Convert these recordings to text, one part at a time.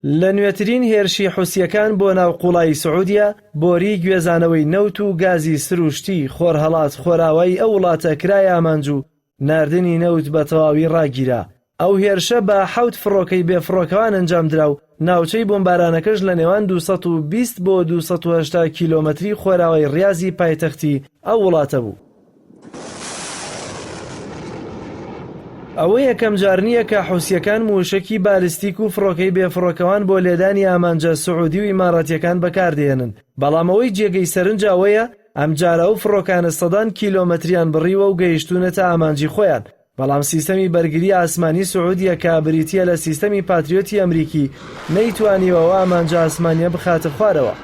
لە نوێترین هێرشی حوسیەکان بۆ ناو قوڵای سعودیە بۆری گوێزانەوەی نەوت و گازی سروشتی خۆرهەڵات خۆراوایی ئەو وڵاتە کرای ئامانج و ناردنی نەوت بە تەواوی ڕاگیرا. ئەو هێرشە بە 7 فڕۆکەی بێفڕۆکەوان ئەنجامدرا و ناوچەی بۆمبارانەکەش لە نێوان 220 بۆ 280 کیلۆمەتری خۆراوای ڕیازی پایتەختی ئەو وڵاتە بوو. ئەوە یەکەم جار نییە کە حوسیەکان موشکی بالیستیک و فڕۆکەی بێفڕۆکەوان بۆ لێدانی ئامانجە سعودی و ئیمارەتیەکان بەکاردێنن. بەڵام ئەوەی جێگەی سەرنج ئەوەیە ئەم جارە ئەو فڕۆکانە سەدان کیلۆمەتریان بڕیوە و گەیشتونەتە ئامانجی خۆیان. بەڵام سیستەمی بەرگری ئاسمانی سعودیە کە بریتیە لە سیستەمی پاتریۆتی ئەمریکی نەیتوانیوەوە ئامانجە ئاسمانیە بخاتە خوارەوە.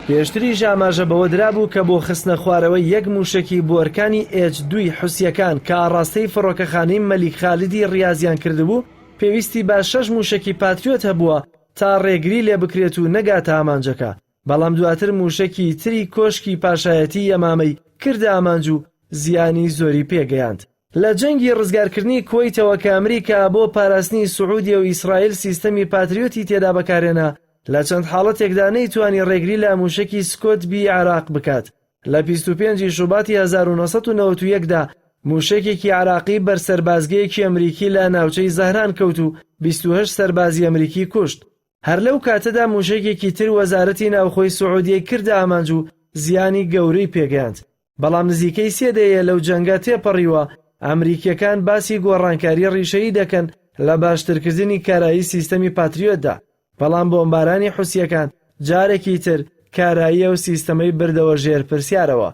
پێشتریش ئاماژە بەوە درابوو کە بۆ خستنە خوارەوەی یەک موشکی بۆرکانی H2 حوسیەکان کە ئاڕاستەی فڕۆکەخانەی مەلیک خالیدی ڕیازیان کردبوو پێویستی بە 6 موشکی پاتریۆت هەبووە تا ڕێگری لێ بکرێت و نەگاتە ئامانجەکە. بەڵام دواتر موشکی تری کۆشکی پاشایەتی یەمامەی کردە ئامانج و زیانی زۆری پێگەیاند. لە جەنگی ڕزگارکردنی کوێیتەوە کە ئەمریکا بۆ پاراستنی سعودیە و ئیسرائیل سیستەمی پاتریۆتی تێدا بەکارێنا لە چەند حاڵەتێکدا نەیتوانی ڕێگری لە موشکی سکۆت بی عراق بکات. لە 25 شوباتی 1991دا موشکێکی عراقی بەرسەربازگەیەکی ئەمریکی لە ناوچەی زەهران کەوت و 28 سەربازی ئەمریکی کوشت. هەر لەو کاتەدا موشکێکی تر وەزارەتی ناوخۆی سعودیە کردە ئامانج و زیانی گەورەی پێگەیاند. بەڵام نزیکەی 3 دەیە لەو جەنگە تێپەڕیوە ئەمریکیەکان باسی گۆڕانکاری ڕیشەیی دەکەن لە باشترکردنی کارایی سیستەمی پاتریۆتدا. بەڵام بۆمبارانی حوسیەکان جارێکی تر کارایی و سیستەمەی بردەوە ژێر پرسیارەوە.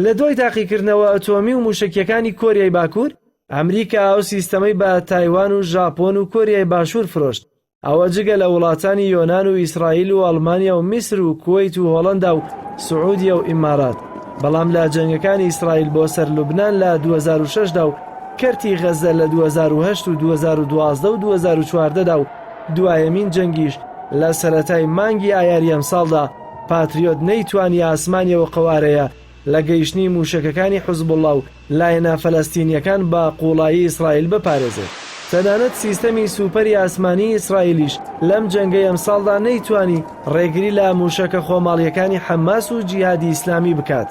لە دوای تاقیکردنەوە ئەتۆمی و موشکیەکانی کۆریای باکوور ئەمریکا ئەو سیستەمەی بە تایوان و ژاپۆن و کۆریای باشوور فرۆشت. ئەوە جگە لە وڵاتانی یۆنان و ئیسرائیل و ئەڵمانیا و میسر و کوێیت و هۆڵەندا و سعودیە و ئیمارات. بەڵام لە جەنگەکانی ئیسرائیل بۆ سەر لوبنان لە 2006دا و کەرتی غەزە لە 2008 و 2012 و 2014دا و دوایەمین جەنگیش لە سەرەتای مانگی ئایاری ئەم ساڵدا پاتریۆت نەیتوانی ئاسمانیەوە قەوارەیە لە گەیشتنی موشکەکانی حزبوڵڵا و لایەنە فەلەستینیەکان بە قوڵایی ئیسرائیل بپارێزێت. تەنانەت سیستەمی سوپەری ئاسمانی ئیسرائیلیش لەم جەنگەی ئەم ساڵدا نەیتوانی ڕێگری لە موشکە خۆماڵیەکانی حەماس و جیهادی ئیسلامی بکات.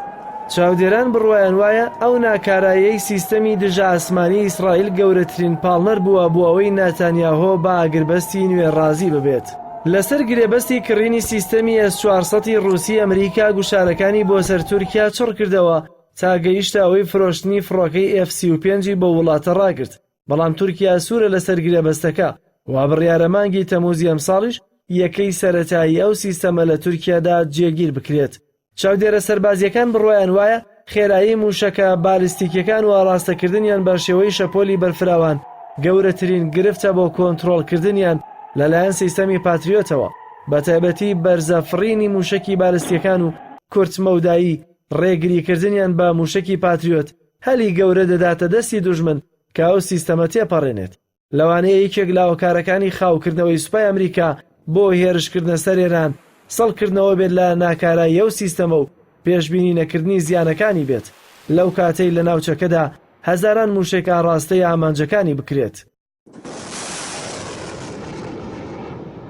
چاودێران بڕوایان وایە ئەو ناکارایەی سیستەمی دژە ئاسمانی ئیسرائیل گەورەترین پاڵنەر بووە بۆ ئەوەی ناتانیاهۆ بە ئاگربەستی نوێ ڕازی ببێت. لەسەر گرێبەستی کڕینی سیستەمی S-400 رووسی ئەمریکا گوشارەکانی بۆ سەر تورکیا چڕ کردەوە تا گەیشتە ئەوەی فرۆشتنی فڕۆکەی F-35 بە وڵاتە ڕاگرت. بەڵام تورکیا سوورە لەسەر گرێبەستەکە و بڕیارە مانگی تەموزی ئەم ساڵیش یەکەی سەرەتایی ئەو سیستەمە لە تورکیادا جێگیر بکرێت. چاودێرە سەربازیەکان بڕوایان وایە خێرایی موشەکە بالیستیکیەکان و ئاڕاستەکردنیان بە شێوەی شەپۆلی بەرفراوان گەورەترین گرفتە بۆ کۆنتڕۆڵکردنیان لەلایەن سیستەمی پاتریۆتەوە، بە تایبەتی بەرزەفڕینی موشکی بالیستیەکان و کورتمەودایی ڕێگریکردنیان بە موشکی پاتریۆت هەلی گەورە دەداتە دەستی دوژمن کە ئەو سیستەمە تێپەڕێنێت. لەوانەیە یەکێک لاوەکارەکانی خاوکردنەوەی سوپای ئەمریکا بۆ هێرشکردنە سەر ئێران سەڵکردنەوە بێت لە ناکارایی ئەو سیستەمە و پێشبینی نەکردنی زیانەکانی بێت لەو کاتەی لە ناوچەکەدا هەزاران موشک ئاڕاستەی ئامانجەکانی بکرێت.